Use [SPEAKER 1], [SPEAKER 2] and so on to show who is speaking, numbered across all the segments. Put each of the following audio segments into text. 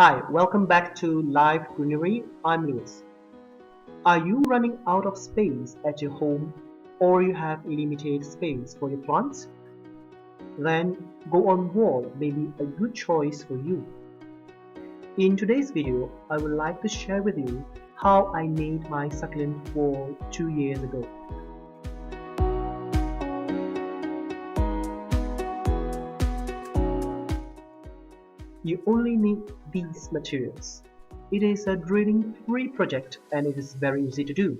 [SPEAKER 1] Hi, welcome back to Life.Greenery. I'm Lewis. Are you running out of space at your home or you have limited space for your plants? Then go on wall may be a good choice for you. In today's video, I would like to share with you how I made my succulent wall 2 years ago. You only need these materials. It is a drilling-free project and it is very easy to do.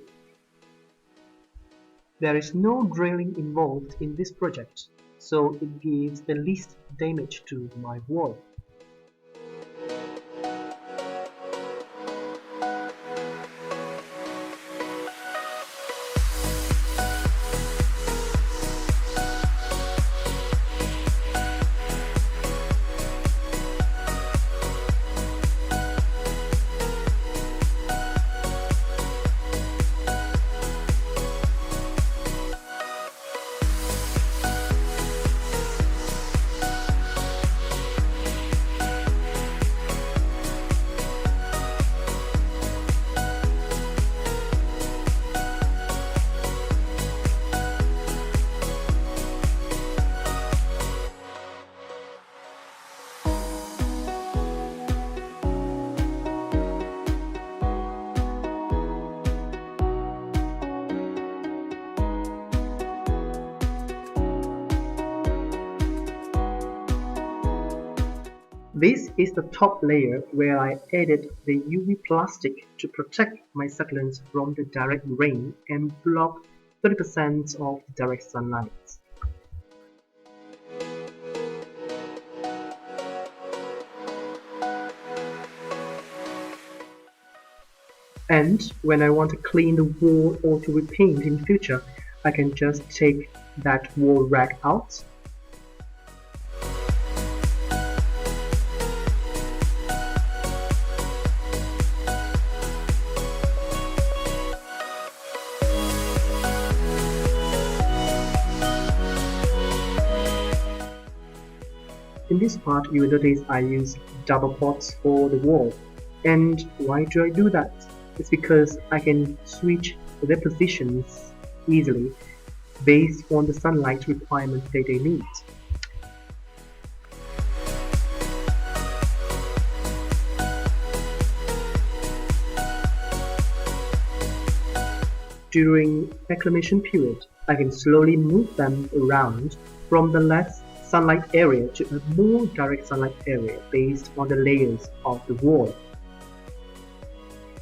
[SPEAKER 1] There is no drilling involved in this project, so it gives the least damage to my wall. This is the top layer where I added the UV plastic to protect my succulents from the direct rain and block 30% of direct sunlight. And when I want to clean the wall or to repaint in future, I can just take that wall rag out. In this part, you will notice I use double pots for the wall. And why do I do that? It's because I can switch their positions easily based on the sunlight requirements that they need. During acclimation period, I can slowly move them around from the less sunlight area to a more direct sunlight area based on the layers of the wall.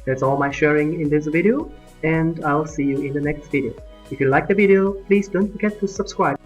[SPEAKER 1] That's all my sharing in this video, and I'll see you in the next video. If you like the video, please don't forget to subscribe.